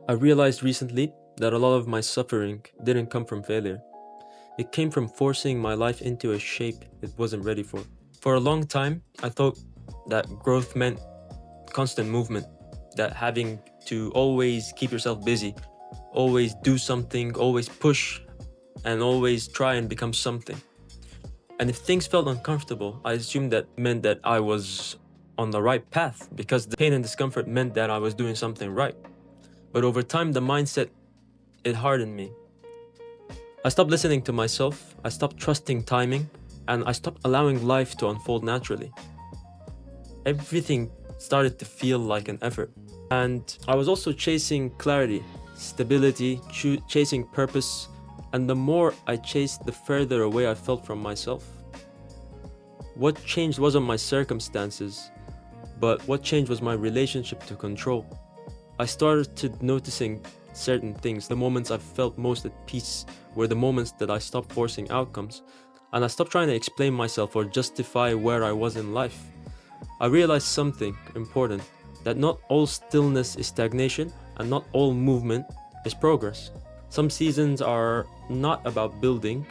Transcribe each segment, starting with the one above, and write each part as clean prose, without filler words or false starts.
I realized recently that a lot of my suffering didn't come from failure. It came from forcing my life into a shape it wasn't ready for. For a long time, I thought that growth meant constant movement, that having to always keep yourself busy, always do something, always push, and always try and become something. And if things felt uncomfortable, I assumed that meant that I was on the right path because the pain and discomfort meant that I was doing something right. But over time, the mindset, it hardened me. I stopped listening to myself, I stopped trusting timing, and I stopped allowing life to unfold naturally. Everything started to feel like an effort. And I was also chasing clarity, stability, chasing purpose, and the more I chased, the further away I felt from myself. What changed wasn't my circumstances, but what changed was my relationship to control. I started to noticing certain things. The moments I felt most at peace were the moments that I stopped forcing outcomes, and I stopped trying to explain myself or justify where I was in life. I realized something important, that not all stillness is stagnation, and not all movement is progress. Some seasons are not about building,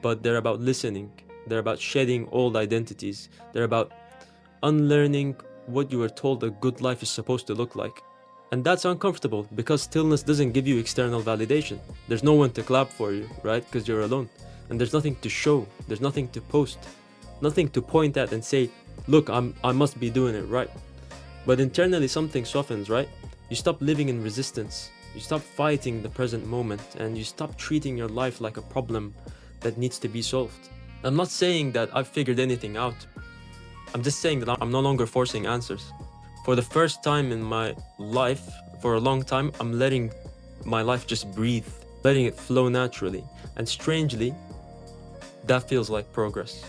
but they're about listening. They're about shedding old identities. They're about unlearning what you were told a good life is supposed to look like. And that's uncomfortable because stillness doesn't give you external validation. There's no one to clap for you, right? Because you're alone. And there's nothing to show, there's nothing to post, nothing to point at and say, look, I must be doing it right. But internally something softens, right? You stop living in resistance. You stop fighting the present moment and you stop treating your life like a problem that needs to be solved. I'm not saying that I've figured anything out. I'm just saying that I'm no longer forcing answers. For the first time in my life, for a long time, I'm letting my life just breathe, letting it flow naturally. And strangely, that feels like progress.